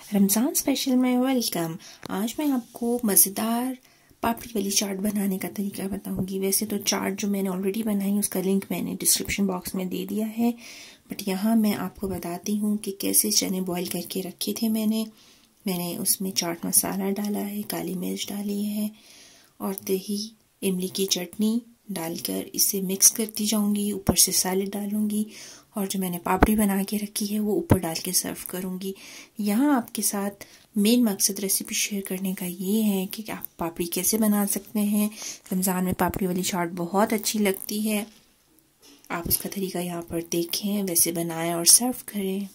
Ramzan special में welcome. आज मैं आपको मज़ेदार पापड़ी वाली चाट बनाने का तरीका बताऊंगी। वैसे तो चाट जो मैंने ऑलरेडी बनाई उसका लिंक मैंने डिस्क्रिप्शन बॉक्स में दे दिया है, बट यहाँ मैं आपको बताती हूँ कि कैसे चने बॉईल करके रखे थे मैंने उसमें चाट मसाला डाला है, काली मिर्च डाली है और दही इमली की चटनी डालकर इसे मिक्स करती जाऊंगी। ऊपर से सैलेड डालूंगी और जो मैंने पापड़ी बना के रखी है वो ऊपर डाल के सर्व करूंगी। यहाँ आपके साथ मेन मकसद रेसिपी शेयर करने का ये है कि आप पापड़ी कैसे बना सकते हैं। रमज़ान में पापड़ी वाली चाट बहुत अच्छी लगती है। आप उसका तरीका यहाँ पर देखें, वैसे बनाएं और सर्व करें।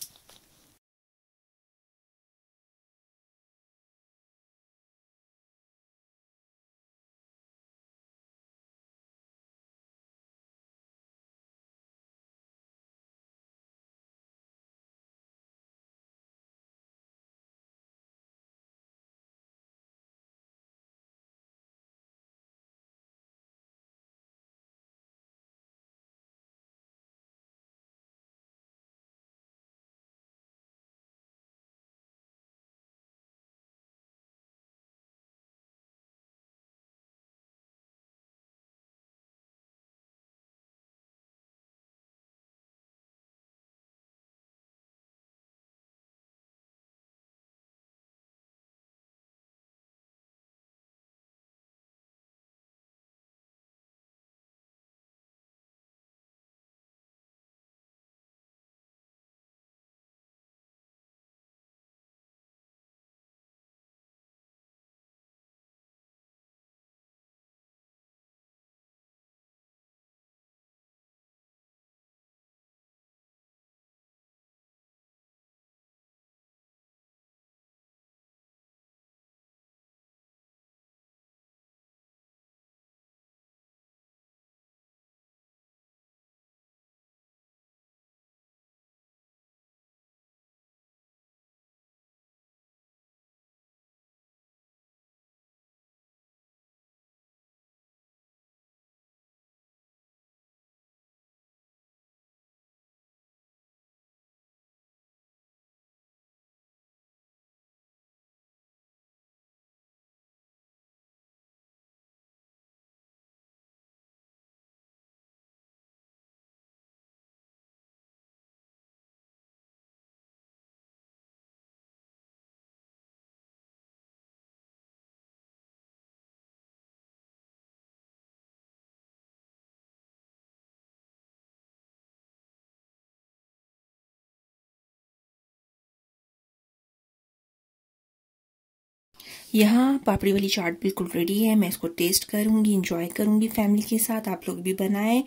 यहाँ पापड़ी वाली चाट बिल्कुल रेडी है। मैं इसको टेस्ट करूँगी, इंजॉय करूँगी फैमिली के साथ। आप लोग भी बनाएं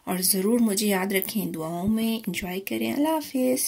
और ज़रूर मुझे याद रखें दुआओं में। इंजॉय करें। अल्लाह हाफिज़।